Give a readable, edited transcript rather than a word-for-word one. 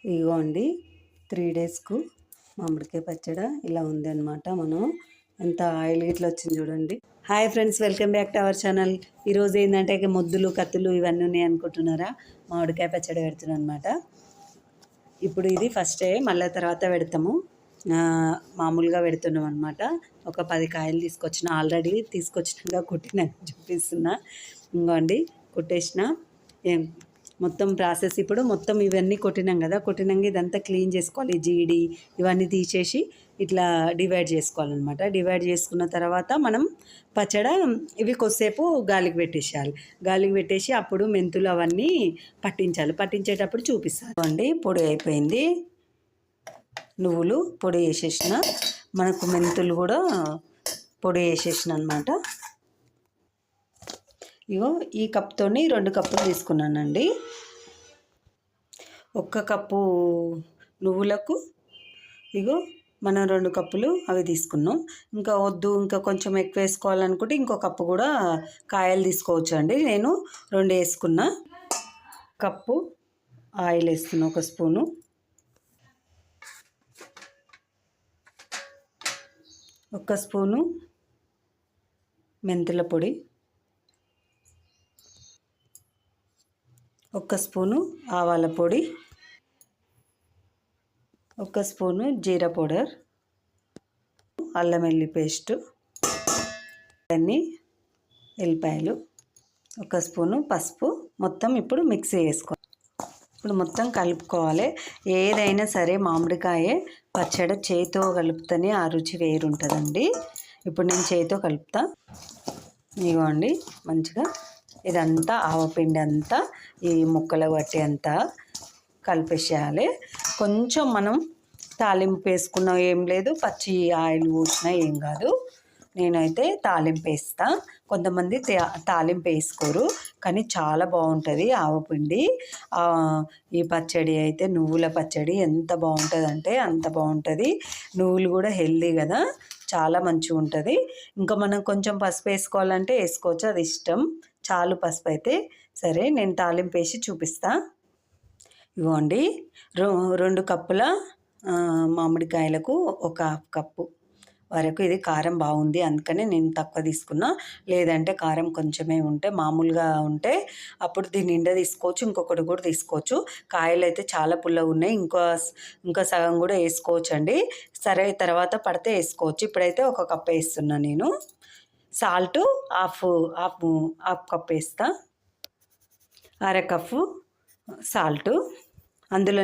ఇదిగోండి 3 డేస్కు మామిడికాయ పచ్చడి ఇలా ఉంది అనమాట. మనం ఎంత ఆయిల్ ఇట్లా వచ్చింది చూడండి. Hi friends, welcome back to our channel. ఈరోజు ఏంటంటే మొద్దులు కత్తులు ఇవన్నీ ఉన్నాయి అనుకుంటున్నారా? మామిడికాయ పచ్చడి పెడుతున్నాను అనమాట. ఇప్పుడు ఇది ఫస్టే, మళ్ళీ తర్వాత పెడతాము. మామూలుగా పెడుతున్నాం అనమాట. ఒక 10 కాయలు తీసుకొచ్చిన, ఆల్రెడీ తీసుకొచ్చినాక కుట్టినాక చూపిస్తున్నా. ఇంకోండి కుట్టేసిన. మొత్తం ప్రాసెస్ ఇప్పుడు మొత్తం ఇవన్నీ కొట్టినాం కదా, కొట్టినాక ఇదంతా క్లీన్ చేసుకోవాలి. జీడి ఇవన్నీ తీసేసి ఇట్లా డివైడ్ చేసుకోవాలన్నమాట. డివైడ్ చేసుకున్న తర్వాత మనం పచ్చడి ఇవి కొద్దిసేపు గాలికి పెట్టేసేయాలి. గాలికి పెట్టేసి అప్పుడు మెంతులు అవన్నీ పట్టించాలి. పట్టించేటప్పుడు చూపిస్తాను అండి. పొడి అయిపోయింది, నువ్వులు పొడి వేసేసిన, మనకు మెంతులు కూడా పొడి వేసేసిన అనమాట. ఇగో ఈ కప్తోని 2 కప్పులు తీసుకున్నానండి. 1 కప్పు నువ్వులకు ఇగో మనం 2 కప్పులు అవి తీసుకున్నాం. ఇంకా వద్దు, ఇంకా కొంచెం ఎక్కువ వేసుకోవాలనుకుంటే ఇంకో కప్పు కూడా కాయలు తీసుకోవచ్చు అండి. నేను 2 వేసుకున్నా. కప్పు ఆయిల్ వేస్తున్నా, 1 స్పూను. ఒక స్పూను మెంతుల పొడి, 1 స్పూను ఆవాల పొడి, 1 స్పూను జీరా పౌడర్, అల్లం వెల్లుల్లి పేస్టు, అన్ని ఎల్లిపాయలు, 1 స్పూను పసుపు. మొత్తం ఇప్పుడు మిక్సీ వేసుకోవాలి. ఇప్పుడు మొత్తం కలుపుకోవాలి. ఏదైనా సరే మామిడికాయ పచ్చడి చేతితో కలుపుతూనే ఆ రుచి వేరుంటుందండి. ఇప్పుడు నేను చేతితో కలుపుతా. ఇవ్వండి మంచిగా ఇదంతా ఆవపిండి అంతా ఈ ముక్కలు పట్టి అంతా కలిపేసేయాలి. కొంచెం మనం తాలింపు వేసుకున్నా ఏం లేదు, పచ్చి ఆయిల్ పోసినా ఏం కాదు. నేనైతే తాలింపు వేస్తా. కొంతమంది తాలింపు వేసుకోరు, కానీ చాలా బాగుంటుంది ఆవపిండి. ఈ పచ్చడి అయితే నువ్వుల పచ్చడి ఎంత బాగుంటుంది అంటే అంత బాగుంటుంది. నువ్వులు కూడా హెల్దీ కదా, చాలా మంచిగా ఉంటుంది. ఇంకా మనం కొంచెం పసుపు వేసుకోవాలంటే వేసుకోవచ్చు, అది ఇష్టం. చాలు పసుపు అయితే సరే. నేను తాలింపు వేసి చూపిస్తా. ఇవ్వండి 2 కప్పుల మామిడికాయలకు 1/2 కప్పు వరకు ఇది కారం బాగుంది, అందుకని నేను తక్కువ తీసుకున్నా. లేదంటే కారం కొంచెమే ఉంటే, మామూలుగా ఉంటే అప్పుడు దీని నిండా తీసుకోవచ్చు, ఇంకొకటి కూడా తీసుకోవచ్చు. కాయలు అయితే చాలా పుల్లగా ఉన్నాయి, ఇంకా సగం కూడా వేసుకోవచ్చు అండి. సరే తర్వాత పడితే వేసుకోవచ్చు. ఇప్పుడైతే 1 కప్ వేస్తున్నా నేను. సాల్ట్ హాఫ్ కప్ వేస్తా. 1/2 కప్పు సాల్ట్. అందులో